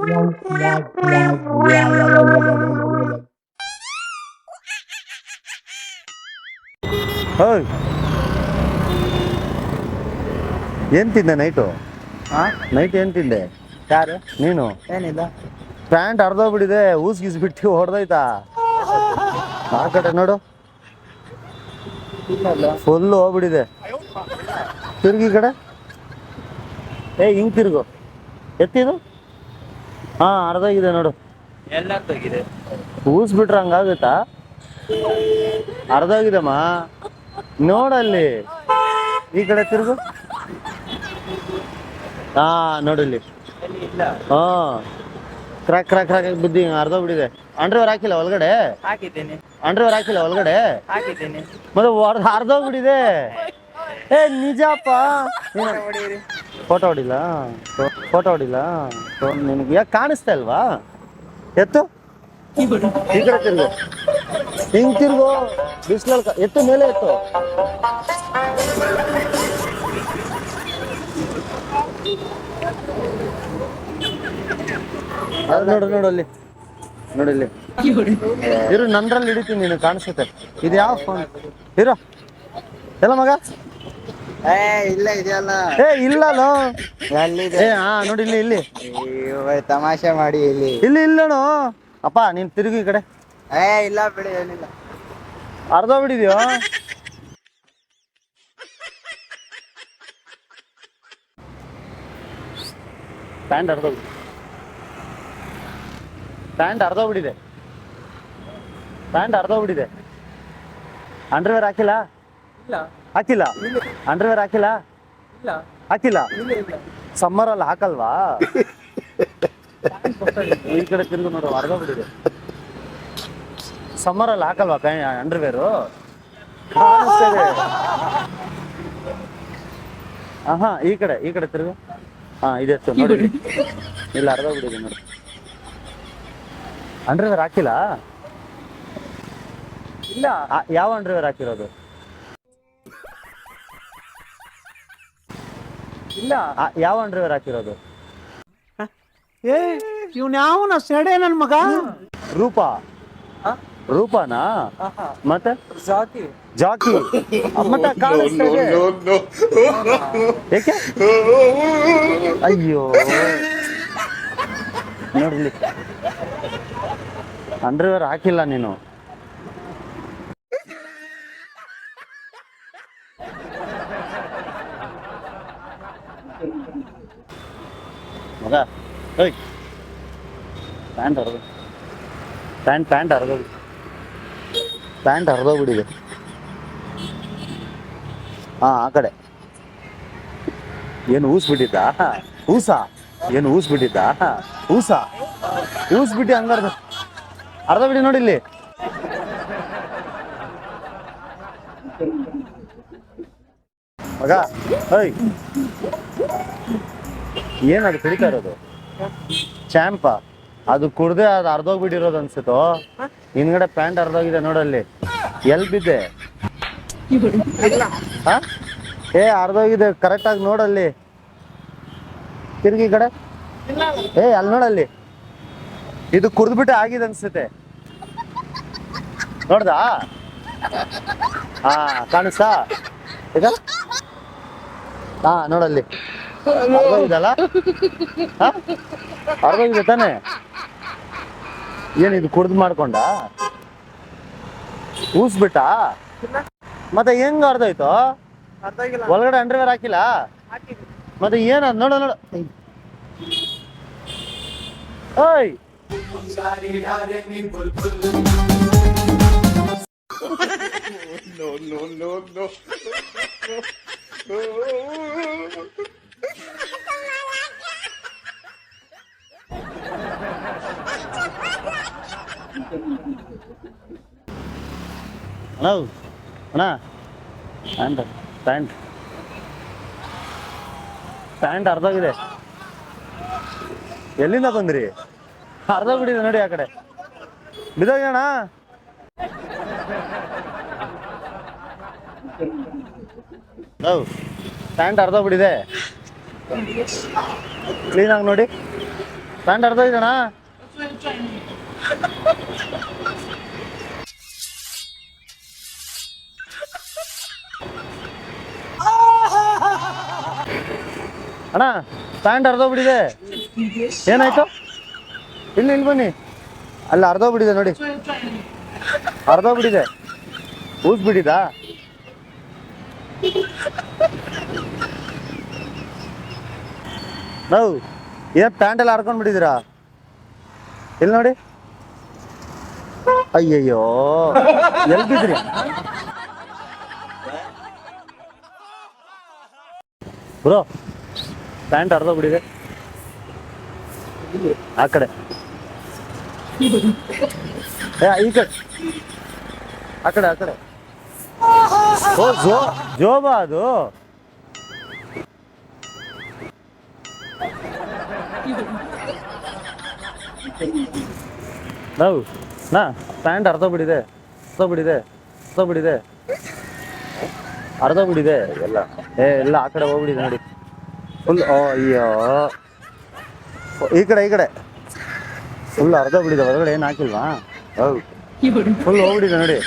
ಹೋಯ್ ಏನ್ ತಿಂದೆ ನೈಟು? ನೈಟ್ ಏನ್ ತಿಂದೆ? ಯಾರು? ನೀನು? ಏನಿಲ್ಲ. ಪ್ಯಾಂಟ್ ಅರ್ಧೋಗ್ಬಿಟ್ಟಿದೆ, ಊಸ್ ಬಿಟ್ಟು ಹೊಡೆದೋಯ್ತಾ? ಆ ಕಡೆ ನೋಡು, ಫುಲ್ ಹೋಗ್ಬಿಟ್ಟಿದೆ. ತಿರ್ಗಿ ಈ ಕಡೆ, ಹಿಂಗ್ ತಿರ್ಗು. ಎತ್ತಿದು ಹಾ ಅರ್ಧೋಗಿದೆ ನೋಡು. ಎಲ್ಲಾಗಿದೆ? ಊಸ್ ಬಿಟ್ರೆ ಹಂಗಾಗುತ್ತಾ? ಅರ್ಧೋಗಿದಮ್ಮ ನೋಡಲ್ಲಿ. ಈ ಕಡೆ ತಿರ್ಗು. ಹಾ ನೋಡಿಲ್ಲಿ. ಹಾ ಕ್ರಾಕ್ ಕ್ರಾಕ್ ಕ್ರಾಕ್ ಬುದ್ಧಿ ಅರ್ಧೋಗ್ಬಿಟ್ಟಿದೆ. ಅಂಡ್ರವೇರ್ ಹಾಕಿಲ್ಲ ಒಳಗಡೆ? ಹಾಕಿದ್ದೇನೆ. ಅಂಡ್ರವೇರ್ ಹಾಕಿಲ್ಲ ಒಳಗಡೆ? ಹಾಕಿದ್ದೇನೆ. ಮತ್ತೆ ಅರ್ಧೋಗ್ಬಿಟ್ಟಿದೆ. ನಿಜಪ್ಪ. ಫೋಟೋ ಹೊಡಿಲ್ಲ? ಫೋಟೋ ಹೊಡಿಲ್ಲ? ನಿನಗೆ ಯಾಕೆ ಕಾಣಿಸ್ತಾ ಇಲ್ವಾ? ಎತ್ತು ಈ ಕಡೆ ತಿರ್ಗು, ಹಿಂಗ್ ತಿರ್ಗು. ಬಿಸಿಲಲ್ಲಿ ಎತ್ತು, ಮೇಲೆ ಎತ್ತು. ಅದು ನೋಡು ನೋಡು ಅಲ್ಲಿ, ನೋಡಿಲ್ಲಿ ಇರು. ನಂದ್ರಲ್ಲಿ ಹಿಡಿತೀನಿ, ನೀನು ಕಾಣಿಸುತ್ತೆ. ಇದು ಯಾವ ಫೋನ್ ಇರೋ ಎಲ್ಲ ಮಗ? ಇಲ್ಲ ಇದೆಯಲ್ಲ. ಇಲ್ಲನೋ ಎಲ್ಲಿದೆ? ಹಾ ನೋಡಿ ಇಲ್ಲಿ ಇಲ್ಲಿ ತಮಾಷೆ ಮಾಡಿ ಇಲ್ಲಿ ಇಲ್ಲಿ ಇಲ್ಲಣೋ. ಅಪ್ಪ ನೀನ್ ತಿರುಗಿ ಈ ಕಡೆ. ಇಲ್ಲ ಬಿಡಿ, ಏನಿಲ್ಲ. ಅರ್ಧೋಗ್ಬಿಟ್ಟಿದ್ಯೋ? ಪ್ಯಾಂಟ್ ಅರ್ಧೋಗ್ಬಿಟ್ಟಿದೆ. ಪ್ಯಾಂಟ್ ಅರ್ಧೋಗ್ಬಿಟ್ಟಿದೆ. ಪ್ಯಾಂಟ್ ಅರ್ಧೋಗ್ಬಿಟ್ಟಿದೆ. ಅಂಡರ್ವೇರ್ ಹಾಕಿಲ್ಲ? ಇಲ್ಲ. ಹಾಕಿಲ್ಲ? ಅಂಡರ್ವೇರ್ ಹಾಕಿಲ್ಲ? ಇಲ್ಲ. ಹಾಕಿಲ್ಲ? ಇಲ್ಲ. ಸಮ್ಮರಲ್ಲಿ ಹಾಕಲ್ವಾ? ಈ ಕಡೆ ತಿರುಗು ನೋಡು, ಅರ್ಧೋಗ್ಬಿಟ್ಟಿದೆ. ಸಮ್ಮರಲ್ಲಿ ಹಾಕಲ್ವಾ ಅಂಡರ್ವೇರು? ಹಾ ಈ ಕಡೆ ತಿರುಗು. ಹಾ ಇದೆತ್ತು ನೋಡಿ, ಇಲ್ಲ ಅರ್ಧೋಗ್ಬಿಟ್ಟಿದೆ ನೋಡಿ. ಅಂಡರ್ವೇರ್ ಹಾಕಿಲ್ಲ? ಇಲ್ಲ. ಯಾವ ಅಂಡರ್ವೇರ್ ಹಾಕಿರೋದು? ಇಲ್ಲ. ಯಾವ ಅಂಡರ್ವೇರ್ ಹಾಕಿರೋದು? ಇವ್ನ ಯಾವನ ಸೆಡೆ ನನ್ ಮಗ? ರೂಪಾ? ರೂಪಾನಾ? ಮತ್ತೆ ಜಾಕಿ. ಜಾಕಿ ಮತ್ತೆ ಕಾಣಿಸ್ತಾ ಇದೆ. ಏಕೆ? ಅಯ್ಯೋ ನೋಡ್ಲಿ, ಅಂಡರ್ವೇರ್ ಹಾಕಿಲ್ಲ ನೀನು. ಮಗ ಪ್ಯಾಂಟ್ ಹರಿದೋಗ್ಬಿಟ್ಟಿದೆ. ಹಾ ಆ ಕಡೆ ಏನು ಊಸ್ಬಿಟ್ಟಿದ್ದ? ಏನು ಊಸ್ಬಿಟ್ಟಿದ್ದ? ಊಸ್ಬಿಟ್ಟು ಹಂಗಾರ್ದ ಅರ್ಧಬಿಡಿ ನೋಡಿ ಇಲ್ಲಿ. ಮಗ ಏನದು ಕುಡಿತಾ ಇರೋದು? ಚಾಂಪ? ಅದು ಕುಡ್ದೆ ಅದು ಅರ್ಧೋಗ್ಬಿಟ್ಟಿರೋದು ಅನ್ಸುತ್ತೋ. ಹಿಂದ್ಗಡೆ ಪ್ಯಾಂಟ್ ಅರ್ಧೋಗಿದೆ ನೋಡಲ್ಲಿ. ಎಲ್ ಬಿದ್ದೆ? ಅರ್ಧೋಗಿದೆ, ಕರೆಕ್ಟ್ ಆಗಿ ನೋಡಲ್ಲಿ. ತಿರ್ಗಿ ಈ ಕಡೆ. ಅಲ್ಲಿ ನೋಡಲ್ಲಿ, ಇದು ಕುಡ್ದ್ಬಿಟ್ಟೆ ಆಗಿದೆ ಅನ್ಸುತ್ತೆ. ನೋಡ್ದಾ? ಹಾ ಕಾಣಿಸ್ತಾ ಈಗ? ಹಾ ನೋಡಲ್ಲಿ ಅರ್ಧೋಗಿದಲ್ಲ? ಅರ್ಧೋಗಿದೆ ತಾನೆ? ಏನಿದು ಕುಡ್ದು ಮಾಡ್ಕೊಂಡ ಊಸ್ಬಿಟ್ಟ? ಮತ್ತೆ ಹೆಂಗ್ ಅರ್ಧೋಯ್ತು? ಒಳಗಡೆ ಅಂಡರ್ವೇರ್ ಹಾಕಿಲ್ಲ? ಮತ್ತೆ ಏನ ನೋಡ ನೋಡ. ಓಯ್ ಹಲೋ ಅಣ್ಣ, ಪ್ಯಾಂಟ್ ಅರ್ಧೋಗಿದೆ. ಎಲ್ಲಿಂದ ಬಂದ್ರಿ? ಅರ್ಧೋಗ್ಬಿಟ್ಟಿದೆ ನೋಡಿ ಆ ಕಡೆ. ಬಿದ್ದೋಗ್ಯಣ? ಪ್ಯಾಂಟ್ ಅರ್ಧೋಗ್ಬಿಟ್ಟಿದೆ. ಕ್ಲೀನಾಗಿ ನೋಡಿ. ಪ್ಯಾಂಟ್ ಅರ್ಧ ಇದೆಯಣ್ಣ. ಅಣ್ಣ ಪ್ಯಾಂಟ್ ಅರ್ಧೋಗ್ಬಿಟ್ಟಿದೆ. ಏನಾಯ್ತು? ಇಲ್ಲಿ ಬನ್ನಿ, ಅಲ್ಲಿ ಅರ್ಧೋಗ್ಬಿಟ್ಟಿದೆ ನೋಡಿ, ಅರ್ಧೋಗ್ಬಿಟ್ಟಿದೆ. ಊದ್ಬಿಟ್ಟಿದಾ? ನಾವು ಏನ್ ಪ್ಯಾಂಟ್ ಎಲ್ಲ ಹರ್ಕೊಂಡ್ಬಿಟ್ಟಿದ್ದೀರಾ? ಇಲ್ಲಿ ನೋಡಿ. ಅಯ್ಯಯ್ಯೋ, ಎಲ್ಲಿ ಬಿದ್ರಿ? Bro pant ಅರ್ಧೋಗ್ಬಿಟ್ಟಿದೆ. ಆ ಕಡೆ ಈ ಕಡೆ, ಆ ಕಡೆ ಆ ಕಡೆ. ಓ ಜೋಬಾ ಅದು? ನಾವು ಪ್ಯಾಂಟ್ ಅರ್ಧೋಗ್ಬಿಟ್ಟಿದೆ, ಅರ್ಧೋಗ್ಬಿಟ್ಟಿದೆ ಎಲ್ಲ. ಎಲ್ಲ ಆ ಕಡೆ ಹೋಗ್ಬಿಟ್ಟಿದೆ ನೋಡಿ ಫುಲ್. ಅಯ್ಯೋ, ಈ ಕಡೆ ಫುಲ್ ಅರ್ಧೋಗ್ಬಿಟ್ಟಿದೆ. ಹೊರಗಡೆ ಏನು ಹಾಕಿಲ್ವಾ? ಹೌದು, ಫುಲ್ ಹೋಗ್ಬಿಟ್ಟಿದೆ ನೋಡಿ.